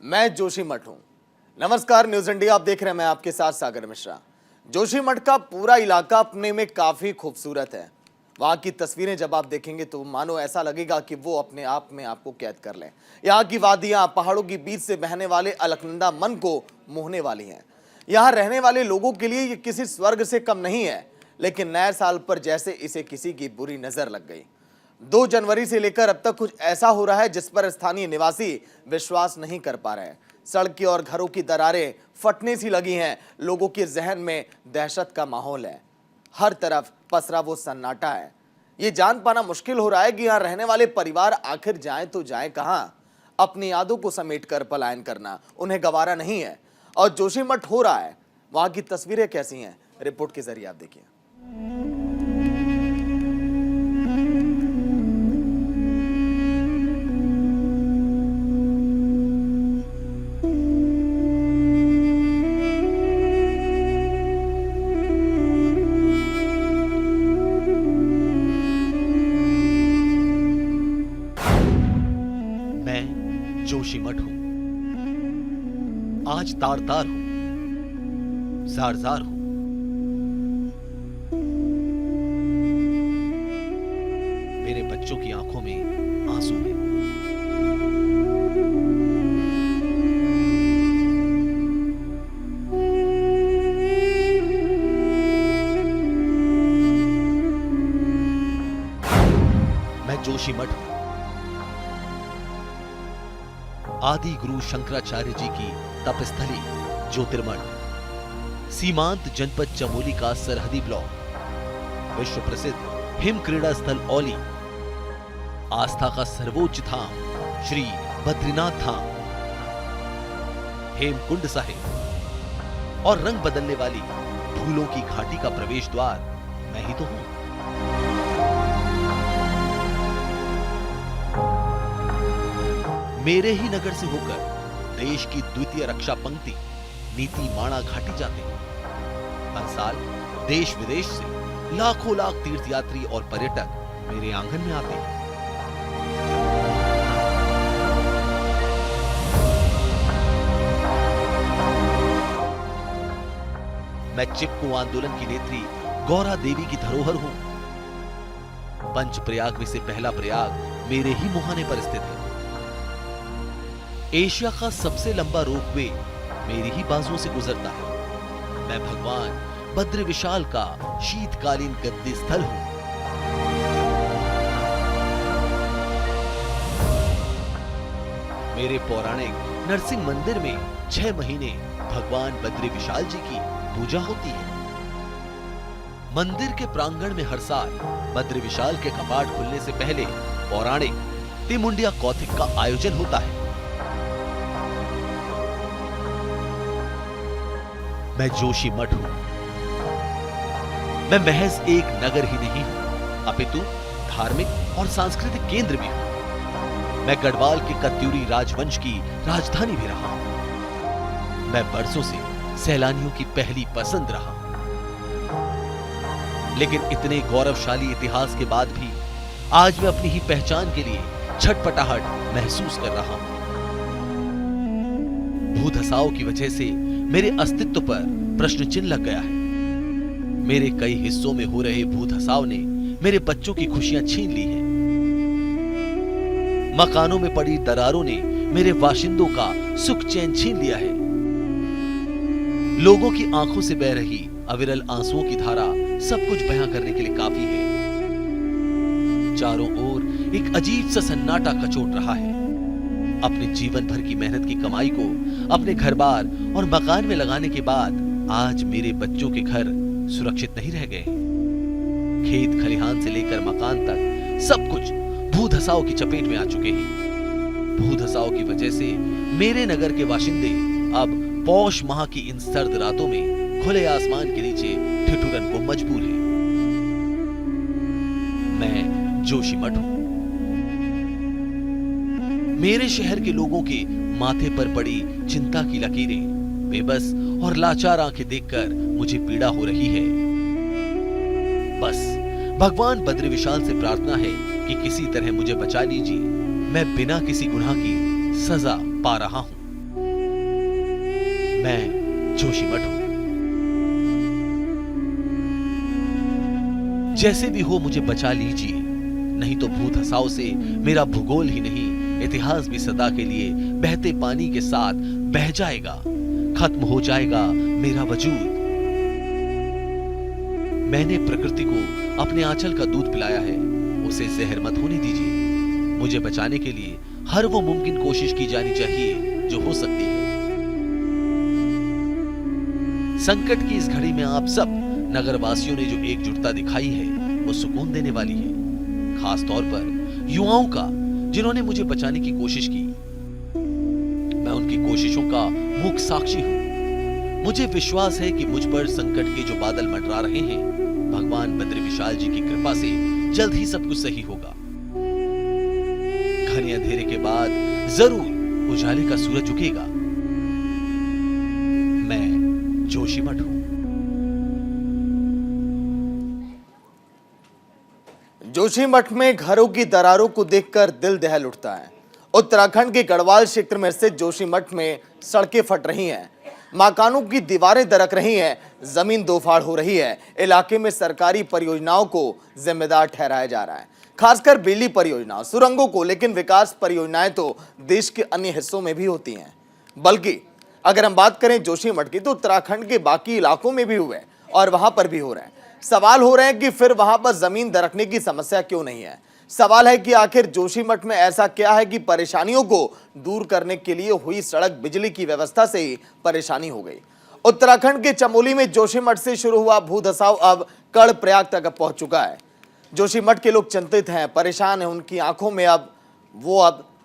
मैं जोशीमठ हूं। नमस्कार, न्यूज इंडिया आप देख रहे हैं। मैं आपके साथ सागर मिश्रा। जोशीमठ का पूरा इलाका अपने में काफी खूबसूरत है। वहां की तस्वीरें जब आप देखेंगे तो मानो ऐसा लगेगा कि वो अपने आप में आपको कैद कर लें। यहाँ की वादियां, पहाड़ों के बीच से बहने वाले अलकनंदा मन को मोहने वाली हैं। यहाँ रहने वाले लोगों के लिए ये किसी स्वर्ग से कम नहीं है, लेकिन नए साल पर जैसे इसे किसी की बुरी नजर लग गई। 2 जनवरी से लेकर अब तक कुछ ऐसा हो रहा है जिस पर स्थानीय निवासी विश्वास नहीं कर पा रहे हैं। सड़कें और घरों की दरारें फटने सी लगी हैं। लोगों के जहन में दहशत का माहौल है। हर तरफ पसरा वो सन्नाटा है। ये जान पाना मुश्किल हो रहा है कि यहाँ रहने वाले परिवार आखिर जाएं तो जाएं कहां। अपनी यादों को समेटकर पलायन करना उन्हें गवारा नहीं है। और जोशीमठ हो रहा है, वहां की तस्वीरें कैसी हैं, रिपोर्ट के जरिए आप देखिए। मैं जोशीमठ हूं। आज तार-तार हूं, जार-जार हूं। मेरे बच्चों की आंखों में आंसू हैं। मैं जोशीमठ हूं। आदि गुरु शंकराचार्य जी की तपस्थली ज्योतिर्मठ, सीमांत जनपद चमोली का सरहदी ब्लॉक, विश्व प्रसिद्ध हिम क्रीड़ा स्थल औली, आस्था का सर्वोच्च धाम श्री बद्रीनाथ धाम, हेमकुंड साहिब और रंग बदलने वाली फूलों की घाटी का प्रवेश द्वार मैं ही तो हूं। मेरे ही नगर से होकर देश की द्वितीय रक्षा पंक्ति नीति माणा घाटी जाते हैं। हर साल देश विदेश से लाखों लाख तीर्थयात्री और पर्यटक मेरे आंगन में आते हैं। मैं चिपको आंदोलन की नेत्री गौरा देवी की धरोहर हूं। पंचप्रयाग में से पहला प्रयाग मेरे ही मुहाने पर स्थित है। एशिया का सबसे लंबा रोपवे मेरी ही बाजुओं से गुजरता है। मैं भगवान बद्र विशाल का शीतकालीन गद्दी स्थल हूं। मेरे पौराणिक नरसिंह मंदिर में 6 महीने भगवान बद्री विशाल जी की पूजा होती है। मंदिर के प्रांगण में हर साल बद्री विशाल के कपाट खुलने से पहले पौराणिक तिमुंडिया कौथिक का आयोजन होता है। मैं जोशीमठ हूं। मैं महज एक नगर ही नहीं हूं, अपितु धार्मिक और सांस्कृतिक केंद्र भी हूं। मैं गढ़वाल के कत्यूरी राजवंश की राजधानी भी रहा हूं। मैं बरसों से सैलानियों की पहली पसंद रहा हूं। लेकिन इतने गौरवशाली इतिहास के बाद भी आज मैं अपनी ही पहचान के लिए छटपटाहट महसूस कर रहा हूं। भूधसाव की वजह से मेरे अस्तित्व पर प्रश्न चिन्ह लग गया है। मेरे कई हिस्सों में हो रहे भूधसाव ने मेरे बच्चों की खुशियां छीन ली हैं। मकानों में पड़ी दरारों ने मेरे बाशिंदों का सुख चैन छीन लिया है। लोगों की आंखों से बह रही अविरल आंसुओं की धारा सब कुछ बयां करने के लिए काफी है। चारों ओर एक अजीब सा सन्नाटा कचोट रहा है। अपने जीवन भर की मेहनत की कमाई को अपने घर बार और मकान में लगाने के बाद आज मेरे बच्चों के घर सुरक्षित नहीं रह गए। खेत खलिहान से लेकर मकान तक सब कुछ भूधसाव की चपेट में आ चुके हैं। भूधसाव की वजह से मेरे नगर के बाशिंदे अब पौष माह की इन सर्द रातों में खुले आसमान के नीचे ठिठुरन को मजबूर है। मैं जोशीमठ हूं। मेरे शहर के लोगों के माथे पर पड़ी चिंता की लकीरें, बेबस और लाचार आंखें देखकर मुझे पीड़ा हो रही है। बस भगवान बद्री विशाल से प्रार्थना है कि किसी तरह मुझे बचा लीजिए। मैं बिना किसी गुनाह की सजा पा रहा हूं। मैं जोशीमठ हूं। जैसे भी हो मुझे बचा लीजिए, नहीं तो भूत हसाओ से मेरा भूगोल ही नहीं इतिहास भी सदा के लिए बहते पानी के साथ बह जाएगा, खत्म हो जाएगा मेरा वजूद। मैंने प्रकृति को अपने आंचल का दूध पिलाया है, उसे जहर मत होने दीजिए। मुझे बचाने के लिए हर वो मुमकिन कोशिश की जानी चाहिए जो हो सकती है। संकट की इस घड़ी में आप सब नगरवासियों ने जो एकजुटता दिखाई है वो सुकून देने वाली है, खास तौर पर युवाओं का जिन्होंने मुझे बचाने की कोशिश की। मैं उनकी कोशिशों का मूक साक्षी हूं। मुझे विश्वास है कि मुझ पर संकट के जो बादल मंडरा रहे हैं, भगवान बद्री विशाल जी की कृपा से जल्द ही सब कुछ सही होगा। घने अंधेरे के बाद जरूर उजाले का सूरज उगेगा। मैं जोशीमठ हूं। जोशीमठ में घरों की दरारों को देखकर दिल दहल उठता है। उत्तराखंड के गढ़वाल क्षेत्र में स्थित जोशीमठ में सड़कें फट रही हैं, मकानों की दीवारें दरक रही हैं, जमीन दोफाड़ हो रही है। इलाके में सरकारी परियोजनाओं को जिम्मेदार ठहराया जा रहा है, खासकर बिजली परियोजनाओं, सुरंगों को। लेकिन विकास परियोजनाएं तो देश के अन्य हिस्सों में भी होती हैं। बल्कि अगर हम बात करें जोशीमठ की, तो उत्तराखंड के बाकी इलाकों में भी हुए और वहां पर भी हो रहे हैं। सवाल हो रहे हैं कि फिर वहां पर जमीन दरकने की समस्या क्यों नहीं है। सवाल है कि आखिर जोशीमठ में ऐसा क्या है कि परेशानियों को दूर करने के लिए हुई सड़क बिजली की व्यवस्था से ही परेशानी हो गई। उत्तराखंड के चमोली में जोशीमठ से शुरू हुआ भू धसाव अब कर्णप्रयाग तक पहुंच चुका है। जोशीमठ के लोग चिंतित हैं, परेशान हैं, उनकी आंखों में अब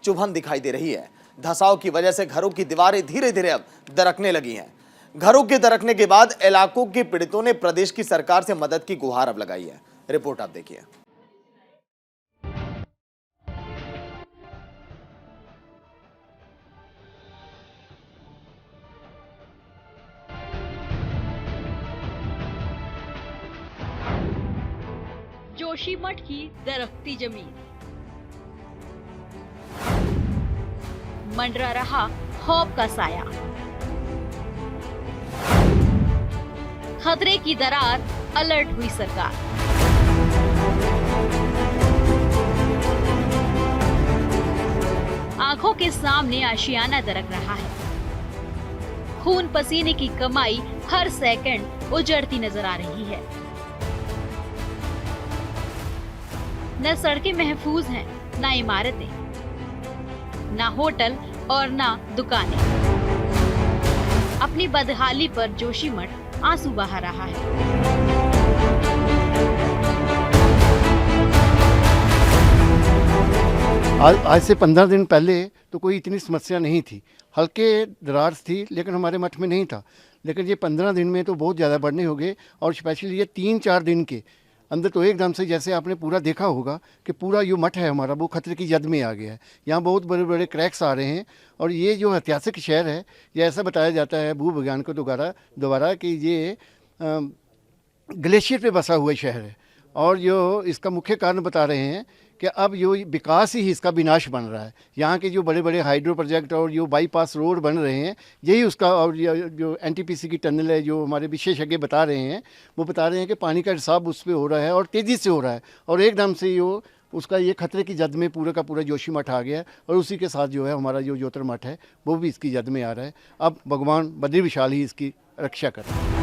चुभन दिखाई दे रही है। धसाव की वजह से घरों की दीवारें धीरे धीरे अब दरकने लगी हैं। घरों के दरकने के बाद इलाकों के पीड़ितों ने प्रदेश की सरकार से मदद की गुहार अब लगाई है। रिपोर्ट आप देखिए। जोशीमठ की दरकती जमीन, मंडरा रहा खौफ का साया, खतरे की दरार, अलर्ट हुई सरकार। आंखों के सामने आशियाना दरक रहा है। खून पसीने की कमाई हर सेकंड उजड़ती नजर आ रही है। न सड़कें महफूज हैं, न इमारतें, न होटल और न दुकानें। अपनी बदहाली पर जोशीमठ आंसू बहा रहा है। आज से 15 दिन पहले तो कोई इतनी समस्या नहीं थी, हल्के दरार थी, लेकिन हमारे मठ में नहीं था। लेकिन ये 15 दिन में तो बहुत ज़्यादा बढ़ने हो गए, और स्पेशली ये 3-4 दिन के अंदर तो एकदम से, जैसे आपने पूरा देखा होगा कि पूरा जो मठ है हमारा वो खतरे की जद में आ गया है। यहाँ बहुत बड़े बड़े क्रैक्स आ रहे हैं, और ये जो ऐतिहासिक शहर है, ये ऐसा बताया जाता है भू विज्ञान को दोबारा कि ये ग्लेशियर पे बसा हुआ शहर है। और जो इसका मुख्य कारण बता रहे हैं कि अब जो विकास ही इसका विनाश बन रहा है। यहाँ के जो बड़े बड़े हाइड्रो प्रोजेक्ट और जो बाईपास रोड बन रहे हैं, यही उसका, और जो एनटीपीसी की टनल है, जो हमारे विशेषज्ञ बता रहे हैं, वो बता रहे हैं कि पानी का रिसाव उस पर हो रहा है और तेज़ी से हो रहा है, और एकदम से उसका ये खतरे की जद में पूरा का पूरा जोशीमठ आ गया है। और उसी के साथ जो है हमारा जो ज्योतिर्मठ है वो भी इसकी जद में आ रहा है। अब भगवान बद्री विशाल ही इसकी रक्षा कर रहे हैं।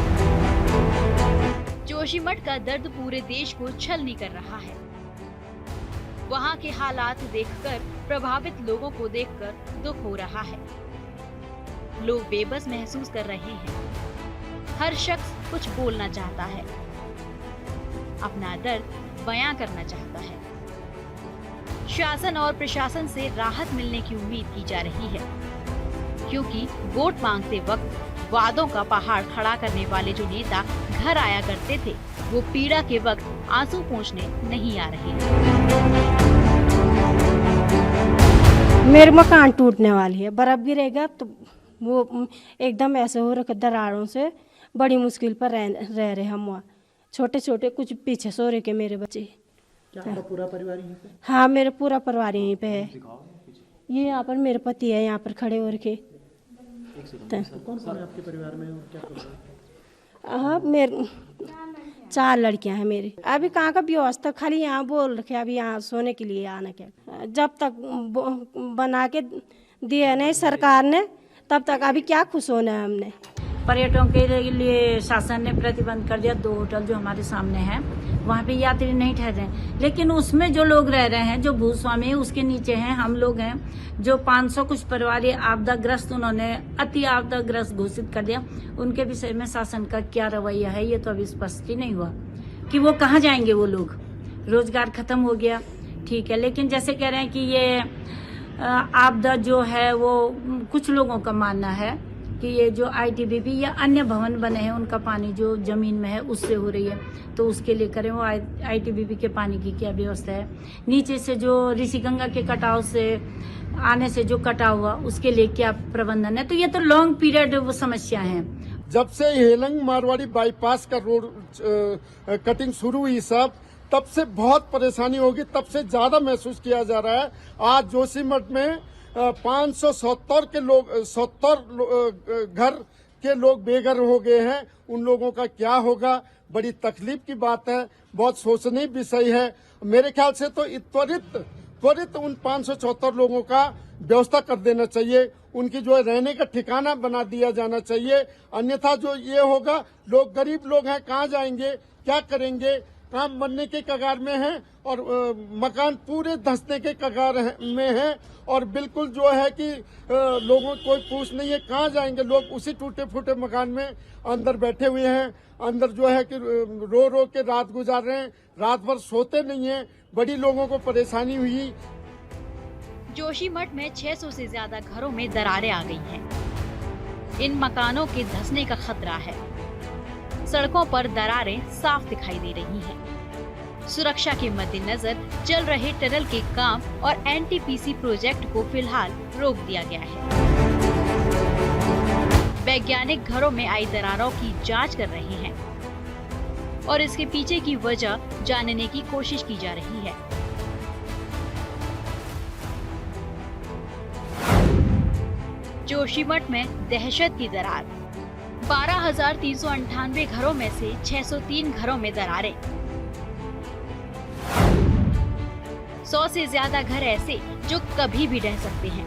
जोशीमठ का दर्द पूरे देश को छलनी कर रहा है। वहाँ के हालात देखकर, प्रभावित लोगों को देखकर दुख हो रहा है। लोग बेबस महसूस कर रहे हैं। हर शख्स कुछ बोलना चाहता है, अपना दर्द बयां करना चाहता है। शासन और प्रशासन से राहत मिलने की उम्मीद की जा रही है, क्योंकि वोट मांगते वक्त वादों का पहाड़ खड़ा करने वाले जो नेता घर आया करते थे, वो पीड़ा के वक्त आंसू पोंछने नहीं आ रहे। मेरे मकान टूटने वाली है, बर्फ गिरेगा तो वो एकदम ऐसे हो रखा, दरारों से बड़ी मुश्किल पर रह रहे हम वहाँ। छोटे छोटे कुछ पीछे सो रहे के मेरे बच्चे। क्या पूरा परिवार यहीं पे? हाँ, मेरा पूरा परिवार यहीं पे है। ये यहाँ पर मेरे पति है, यहाँ पर खड़े हो रखे। कौन कौन है आपके परिवार में और क्या प्रॉब्लम? हाँ, मेरे 4 लड़कियां हैं मेरी। अभी कहाँ का व्यवस्था, खाली यहाँ बोल रखे अभी यहाँ सोने के लिए आना क्या। जब तक बना के दिए नहीं सरकार ने तब तक अभी क्या खुश होना है हमने। पर्यटकों के लिए शासन ने प्रतिबंध कर दिया। 2 होटल जो हमारे सामने हैं वहाँ पे यात्री नहीं ठहर रहे हैं, लेकिन उसमें जो लोग रह रहे हैं, जो भूस्वामी है उसके नीचे हैं हम लोग हैं, जो 500 कुछ परिवार आपदाग्रस्त उन्होंने अति आपदाग्रस्त घोषित कर दिया। उनके विषय में शासन का क्या रवैया है ये तो अभी स्पष्ट ही नहीं हुआ कि वो कहाँ जाएंगे। वो लोग, रोजगार खत्म हो गया, ठीक है, लेकिन जैसे कह रहे हैं कि ये आपदा जो है वो कुछ लोगों का मानना है कि ये जो ITBP या अन्य भवन बने हैं उनका पानी जो जमीन में है उससे हो रही है, तो उसके लिए करें। वो ITBP के पानी की क्या व्यवस्था है, नीचे से जो ऋषिगंगा के कटाव से आने से जो कटाव हुआ उसके लिए क्या प्रबंधन है। तो ये तो लॉन्ग पीरियड वो समस्या है। जब से हेलंग मारवाड़ी बाईपास का रोड कटिंग शुरू हुई सब, तब से बहुत परेशानी होगी, तब से ज्यादा महसूस किया जा रहा है। आज जोशीमठ में 570 के लोग 70 घर के लोग बेघर हो गए हैं। उन लोगों का क्या होगा, बड़ी तकलीफ की बात है, बहुत सोचनीय विषय है। मेरे ख्याल से तो त्वरित उन 574 लोगों का व्यवस्था कर देना चाहिए, उनकी जो है रहने का ठिकाना बना दिया जाना चाहिए। अन्यथा जो ये होगा, लोग गरीब लोग हैं, कहाँ जाएंगे, क्या करेंगे, काम बनने के कगार में है और मकान पूरे धंसने के कगार में है। और बिल्कुल जो है कि लोगों को कोई पूछ नहीं है, कहाँ जाएंगे लोग। उसी टूटे फूटे मकान में अंदर बैठे हुए हैं, अंदर जो है कि रो रो के रात गुजार रहे हैं, रात भर सोते नहीं है, बड़ी लोगों को परेशानी हुई। जोशीमठ में 600 से ज्यादा घरों में दरारें आ गई हैं। इन मकानों के धंसने का खतरा है। सड़कों पर दरारें साफ दिखाई दे रही हैं। सुरक्षा के मद्देनजर चल रहे टनल के काम और NTPC प्रोजेक्ट को फिलहाल रोक दिया गया है। वैज्ञानिक घरों में आई दरारों की जांच कर रहे हैं और इसके पीछे की वजह जानने की कोशिश की जा रही है। जोशीमठ में दहशत की दरार। 12,398 घरों में से 603 घरों में दरारें। 100 से ज्यादा घर ऐसे जो कभी भी ढह सकते हैं।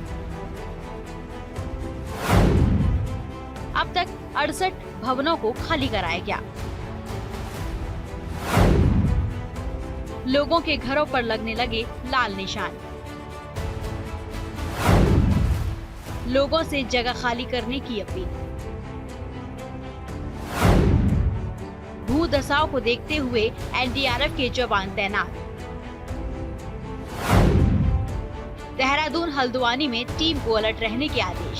अब तक 68 भवनों को खाली कराया गया। लोगों के घरों पर लगने लगे लाल निशान। लोगों से जगह खाली करने की अपील। भूदशाओं को देखते हुए NDRF के जवान तैनात। देहरादून हल्द्वानी में टीम को अलर्ट रहने के आदेश।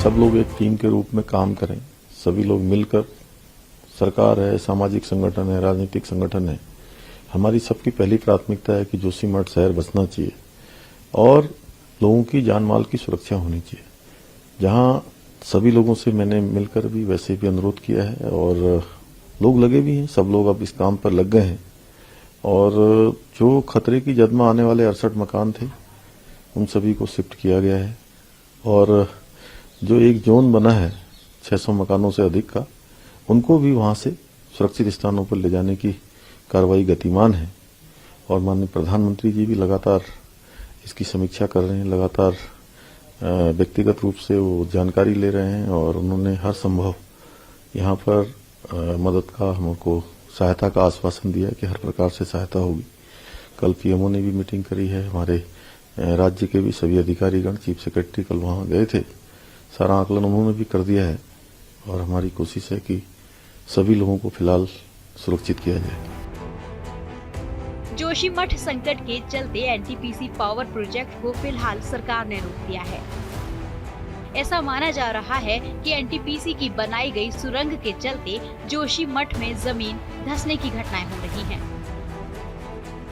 सब लोग एक टीम के रूप में काम करें, सभी लोग मिलकर, सरकार है, सामाजिक संगठन है, राजनीतिक संगठन है, हमारी सबकी पहली प्राथमिकता है कि जोशीमठ शहर बचना चाहिए और लोगों की जान माल की सुरक्षा होनी चाहिए। जहां सभी लोगों से मैंने मिलकर भी वैसे भी अनुरोध किया है और लोग लगे भी हैं, सब लोग अब इस काम पर लग गए हैं और जो खतरे की जद में आने वाले 68 मकान थे उन सभी को शिफ्ट किया गया है और जो एक जोन बना है 600 मकानों से अधिक का, उनको भी वहां से सुरक्षित स्थानों पर ले जाने की कार्रवाई गतिमान है और माननीय प्रधानमंत्री जी भी लगातार इसकी समीक्षा कर रहे हैं, लगातार व्यक्तिगत रूप से वो जानकारी ले रहे हैं और उन्होंने हर संभव यहाँ पर मदद का हमको सहायता का आश्वासन दिया कि हर प्रकार से सहायता होगी। कल PMO ने भी मीटिंग करी है, हमारे राज्य के भी सभी अधिकारीगण, चीफ सेक्रेटरी कल वहां गए थे, सारा आकलन उन्होंने भी कर दिया है और हमारी कोशिश है कि सभी लोगों को फिलहाल सुरक्षित किया जाए। जोशीमठ संकट के चलते NTPC पावर प्रोजेक्ट को फिलहाल सरकार ने रोक दिया है। ऐसा माना जा रहा है कि NTPC की बनाई गई सुरंग के चलते जोशीमठ में जमीन धंसने की घटनाएं हो रही हैं।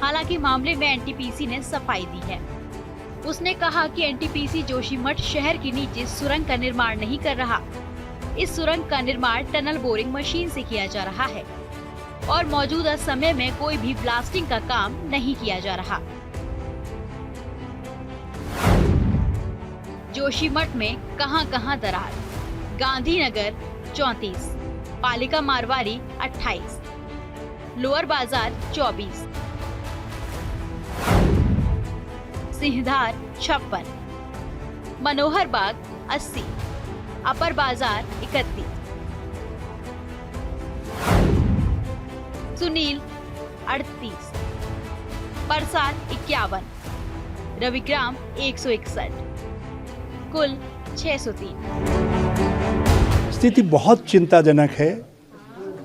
हालांकि मामले में NTPC ने सफाई दी है। उसने कहा कि NTPC जोशीमठ शहर के नीचे सुरंग का निर्माण नहीं कर रहा। इस सुरंग का निर्माण टनल बोरिंग मशीन से किया जा रहा है और मौजूदा समय में कोई भी ब्लास्टिंग का काम नहीं किया जा रहा। जोशीमठ में कहां-कहां दरार। गांधीनगर 34, पालिका मारवाड़ी 28, लोअर बाजार 24, सिंहधार 56, मनोहर बाग 80, अपर बाजार 31, सुनील 38, परसार 51, रविग्राम 161, कुल 603। स्थिति बहुत चिंताजनक है,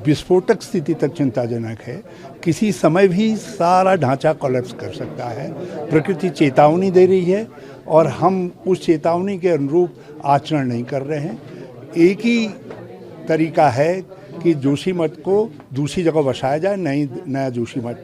विस्फोटक स्थिति तक चिंताजनक है। किसी समय भी सारा ढांचा कोलैप्स कर सकता है। प्रकृति चेतावनी दे रही है और हम उस चेतावनी के अनुरूप आचरण नहीं कर रहे हैं। एक ही तरीका है कि जोशीमठ को दूसरी जगह बसाया जाए, नया जोशीमठ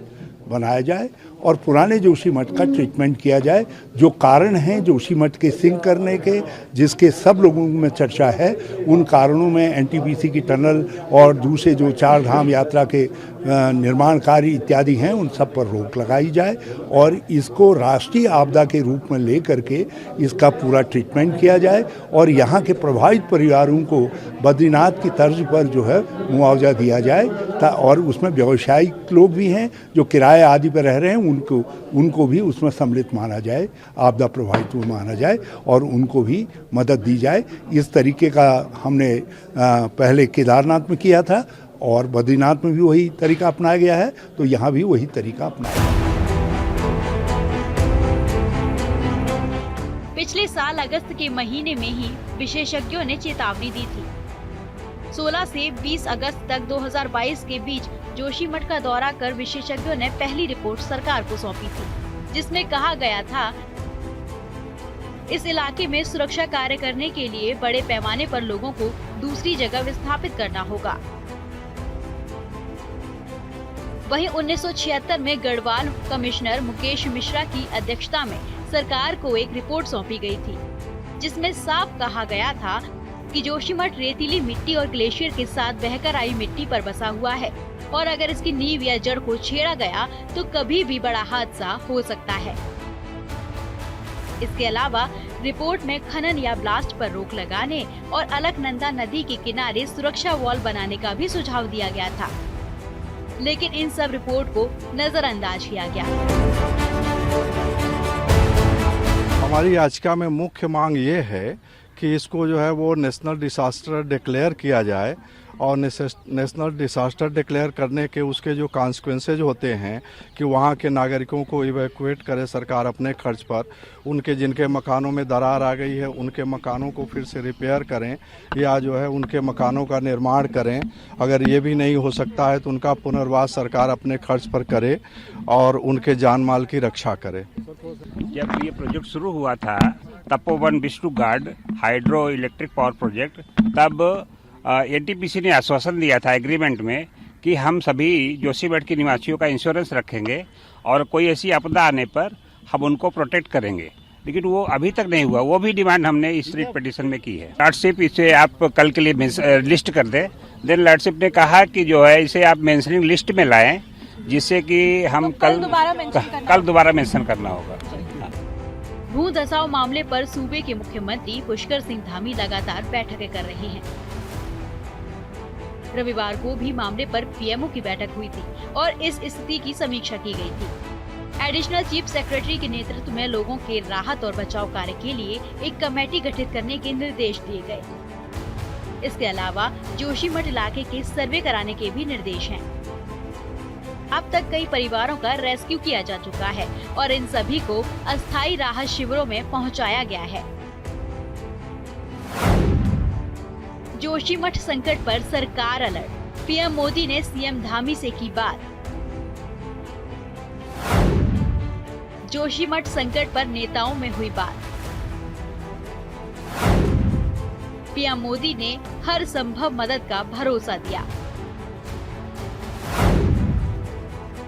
बनाया जाए और पुराने जोशीमठ का ट्रीटमेंट किया जाए। जो कारण हैं जोशीमठ के सिंक करने के, जिसके सब लोगों में चर्चा है, उन कारणों में एनटीपीसी की टनल और दूसरे जो 4 धाम यात्रा के निर्माण कार्य इत्यादि हैं, उन सब पर रोक लगाई जाए और इसको राष्ट्रीय आपदा के रूप में लेकर के इसका पूरा ट्रीटमेंट किया जाए और यहाँ के प्रभावित परिवारों को बद्रीनाथ की तर्ज पर जो है मुआवजा दिया जाए। और उसमें व्यवसायिक लोग भी हैं जो किराए आदि पर रह रहे हैं, उनको भी उसमें सम्मिलित माना जाए, आपदा प्रभावित माना जाए और उनको भी मदद दी जाए। इस तरीके का हमने पहले केदारनाथ में किया था और बद्रीनाथ में भी वही तरीका अपनाया गया है, तो यहाँ भी वही तरीका अपनाया गया। पिछले साल अगस्त के महीने में ही विशेषज्ञों ने चेतावनी दी थी। 16 से 20 अगस्त तक 2022 के बीच जोशीमठ का दौरा कर विशेषज्ञों ने पहली रिपोर्ट सरकार को सौंपी थी, जिसमें कहा गया था इस इलाके में सुरक्षा कार्य करने के लिए बड़े पैमाने पर लोगों को दूसरी जगह विस्थापित करना होगा। वहीं 1976 में गढ़वाल कमिश्नर मुकेश मिश्रा की अध्यक्षता में सरकार को एक रिपोर्ट सौंपी गई थी, जिसमें साफ कहा गया था कि जोशीमठ रेतीली मिट्टी और ग्लेशियर के साथ बहकर आई मिट्टी पर बसा हुआ है और अगर इसकी नींव या जड़ को छेड़ा गया तो कभी भी बड़ा हादसा हो सकता है। इसके अलावा रिपोर्ट में खनन या ब्लास्ट पर रोक लगाने और अलकनंदा नदी के किनारे सुरक्षा वॉल बनाने का भी सुझाव दिया गया था, लेकिन इन सब रिपोर्ट को नजरअंदाज किया गया। हमारी याचिका में मुख्य मांग ये है कि इसको जो है वो नेशनल डिसास्टर डिक्लेयर किया जाए और नेशनल डिसास्टर डिक्लेयर करने के उसके जो कॉन्सिक्वेंसेज होते हैं कि वहाँ के नागरिकों को इवैक्यूएट करे सरकार अपने खर्च पर, उनके जिनके मकानों में दरार आ गई है उनके मकानों को फिर से रिपेयर करें या जो है उनके मकानों का निर्माण करें। अगर ये भी नहीं हो सकता है तो उनका पुनर्वास सरकार अपने खर्च पर करे और उनके जान माल की रक्षा करे। जब ये प्रोजेक्ट शुरू हुआ था Tapovan Vishnugad hydro electric power project, तब एनटीपीसी ने आश्वासन दिया था एग्रीमेंट में कि हम सभी जोशीमठ के निवासियों का इंश्योरेंस रखेंगे और कोई ऐसी आपदा आने पर हम उनको प्रोटेक्ट करेंगे, लेकिन वो अभी तक नहीं हुआ। वो भी डिमांड हमने इस रिट पिटीशन में की है। लॉर्डशिप इसे आप कल के लिए लिस्ट कर दें। देन लॉर्डशिप ने कहा कि जो है इसे आप मेंशनिंग लिस्ट में लाएं, जिससे कि हम कल दोबारा मेंशन करना होगा। भू धसाव मामले पर सूबे के मुख्यमंत्री पुष्कर सिंह धामी लगातार बैठकें कर रहे हैं। रविवार को भी मामले पर पीएमओ की बैठक हुई थी और इस स्थिति की समीक्षा की गई थी। एडिशनल चीफ सेक्रेटरी के नेतृत्व में लोगों के राहत और बचाव कार्य के लिए एक कमेटी गठित करने के निर्देश दिए गए। इसके अलावा जोशीमठ इलाके के सर्वे कराने के भी निर्देश हैं। अब तक कई परिवारों का रेस्क्यू किया जा चुका है और इन सभी को अस्थायी राहत शिविरों में पहुंचाया गया है। जोशीमठ संकट पर सरकार अलर्ट, पीएम मोदी ने सीएम धामी से की बात। जोशीमठ संकट पर नेताओं में हुई बात। पीएम मोदी ने हर संभव मदद का भरोसा दिया।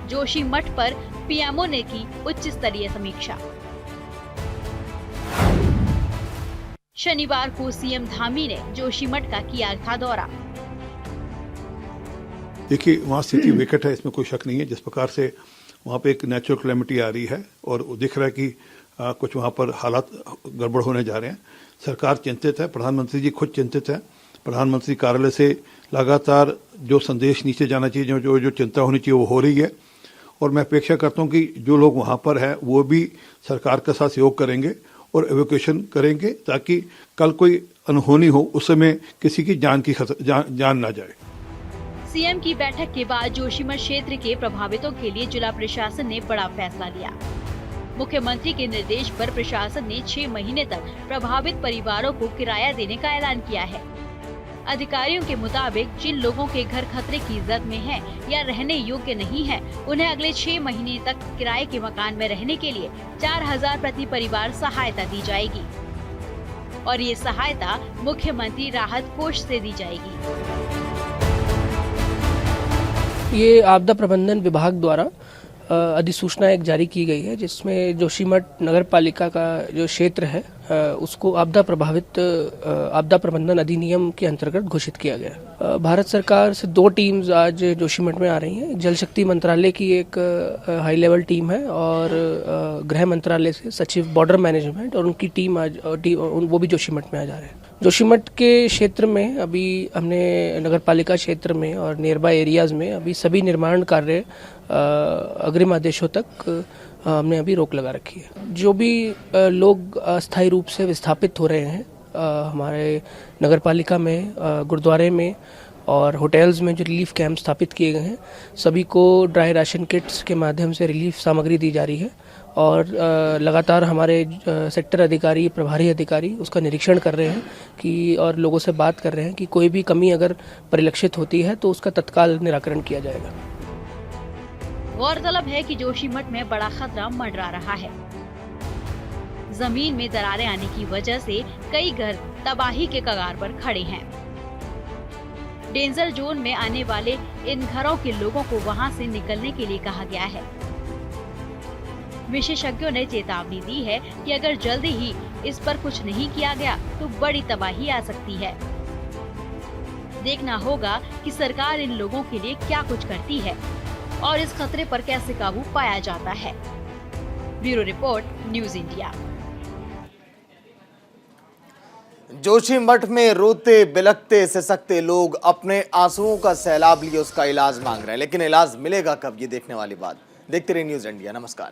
जोशीमठ पर पीएमओ ने की उच्च स्तरीय समीक्षा। शनिवार को सीएम धामी ने जोशीमठ का किया था दौरा। देखिए वहाँ स्थिति विकट है, इसमें कोई शक नहीं है। जिस प्रकार से वहाँ पे एक नेचुरल कैलेमिटी आ रही है और दिख रहा है कि कुछ वहाँ पर हालात गड़बड़ होने जा रहे हैं। सरकार चिंतित है, प्रधानमंत्री जी खुद चिंतित है। प्रधानमंत्री कार्यालय से लगातार जो संदेश नीचे जाना चाहिए, जो चिंता होनी चाहिए वो हो रही है। और मैं अपेक्षा करता हूँ कि जो लोग वहाँ पर हैं वो भी सरकार के साथ सहयोग करेंगे और एवोक्यूएशन करेंगे, ताकि कल कोई अनहोनी हो उस समय किसी की जान ना जाए। सीएम की बैठक के बाद जोशीमठ क्षेत्र के प्रभावितों के लिए जिला प्रशासन ने बड़ा फैसला लिया। मुख्यमंत्री के निर्देश पर प्रशासन ने 6 महीने तक प्रभावित परिवारों को किराया देने का ऐलान किया है। अधिकारियों के मुताबिक जिन लोगों के घर खतरे की जद में हैं या रहने योग्य नहीं है, उन्हें अगले 6 महीने तक किराए के मकान में रहने के लिए 4000 प्रति परिवार सहायता दी जाएगी और ये सहायता मुख्यमंत्री राहत कोष से दी जाएगी। ये आपदा प्रबंधन विभाग द्वारा अधिसूचना एक जारी की गई है, जिसमें जोशीमठ नगर पालिका का जो क्षेत्र है उसको आपदा प्रबंधन अधिनियम के अंतर्गत घोषित किया गया। भारत सरकार से 2 टीम्स आज जोशीमठ में आ रही हैं। जल शक्ति मंत्रालय की एक हाई लेवल टीम है और गृह मंत्रालय से सचिव बॉर्डर मैनेजमेंट और उनकी टीम आज वो भी जोशीमठ में आ जा रहे हैं। जोशीमठ के क्षेत्र में अभी हमने नगर पालिका क्षेत्र में और नियर बाय एरियाज में अभी सभी निर्माण कार्य अग्रिम आदेशों तक हमने अभी रोक लगा रखी है। जो भी लोग अस्थायी रूप से विस्थापित हो रहे हैं हमारे नगर पालिका में, गुरुद्वारे में और होटल्स में जो रिलीफ कैंप स्थापित किए गए हैं, सभी को ड्राई राशन किट्स के माध्यम से रिलीफ सामग्री दी जा रही है और लगातार हमारे सेक्टर अधिकारी, प्रभारी अधिकारी उसका निरीक्षण कर रहे हैं कि और लोगों से बात कर रहे हैं कि कोई भी कमी अगर परिलक्षित होती है तो उसका तत्काल निराकरण किया जाएगा। गौरतलब है कि जोशीमठ में बड़ा खतरा मंडरा रहा है। जमीन में दरारें आने की वजह से कई घर तबाही के कगार पर खड़े हैं। डेंजर जोन में आने वाले इन घरों के लोगों को वहां से निकलने के लिए कहा गया है। विशेषज्ञों ने चेतावनी दी है कि अगर जल्दी ही इस पर कुछ नहीं किया गया तो बड़ी तबाही आ सकती है। देखना होगा कि सरकार इन लोगों के लिए क्या कुछ करती है और इस खतरे पर कैसे काबू पाया जाता है। Bureau report, news India. Joshimath में रोते बिलखते सिसकते लोग अपने आंसुओं का सैलाब लिए उसका इलाज मांग रहे हैं, लेकिन इलाज मिलेगा कब, ये देखने वाली बात। देखते रहिए न्यूज़ इंडिया। नमस्कार।